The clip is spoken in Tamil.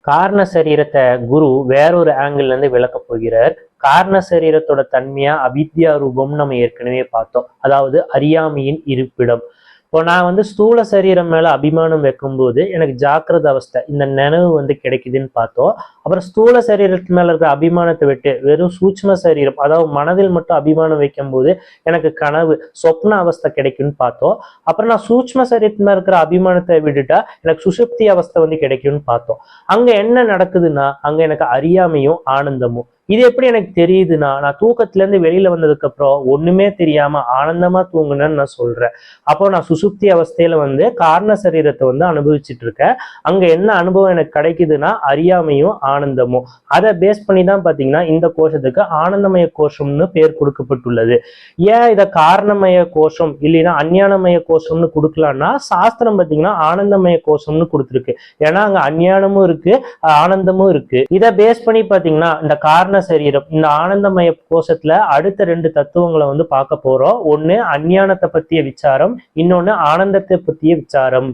காரண சரீரத்தை குரு வேறொரு ஆங்கிள் இருந்து விளக்க போகிறார். காரண சரீரத்தோட தன்மையா அவித்யா ரூபம் நம்ம ஏற்கனவே பார்த்தோம். அதாவது அறியாமையின் இருப்பிடம். இப்போ நான் ஸ்தூல சரீரம் மேல அபிமானம் வைக்கும்போது எனக்கு ஜாக்கிரத அவஸ்தை, இந்த நினைவு கிடைக்குதுன்னு பார்த்தோம். அப்புறம் ஸ்தூல சரீரத்து மேல இருக்கிற அபிமானத்தை விட்டு வெறும் சூட்சும சரீரம், அதாவது மனதில் மட்டும் அபிமானம் வைக்கும் போது எனக்கு கனவு சொப்ன அவஸ்தை கிடைக்கும்னு பார்த்தோம். அப்புறம் நான் சூட்சும சரீரத்து மேல இருக்கிற அபிமானத்தை விட்டுட்டா எனக்கு சுஷுப்தி அவஸ்தை கிடைக்கும்னு பார்த்தோம். அங்க என்ன நடக்குதுன்னா அங்க எனக்கு அறியாமையும் ஆனந்தமும். இது எப்படி எனக்கு தெரியுதுன்னா, நான் தூக்கத்துல இருந்து வெளியில வந்ததுக்கு அப்புறம் ஒண்ணுமே தெரியாம ஆனந்தமா தூங்குனேன்னு நான் சொல்றேன். அப்போ நான் சுசுப்தி அவஸ்தையில காரண சரீரத்தை அனுபவிச்சுட்டு இருக்கேன். அங்க என்ன அனுபவம் எனக்கு கிடைக்குதுன்னா அறியாமையும் ஆனந்தமும். அதை பேஸ் பண்ணி தான் பாத்தீங்கன்னா இந்த கோஷத்துக்கு ஆனந்தமய கோஷம்னு பேர் கொடுக்கப்பட்டுள்ளது. ஏன் இதை காரணமய கோஷம் இல்லைன்னா அஞ்ஞானமய கோஷம்னு கொடுக்கலாம்னா, சாஸ்திரம் பாத்தீங்கன்னா ஆனந்தமய கோஷம்னு கொடுத்துருக்கு. ஏன்னா அங்க அஞ்ஞானமும் இருக்கு, ஆனந்தமும் இருக்கு. இதை பேஸ் பண்ணி பாத்தீங்கன்னா இந்த காரண சரீரம், இந்த ஆனந்தமய கோஷத்துல அடுத்த 2 தத்துவங்களை பார்க்க போறோம். ஒண்ணு அஞ்ஞானத்தை பத்திய விசாரம், இன்னொன்னு ஆனந்தத்தை பத்திய விசாரம்.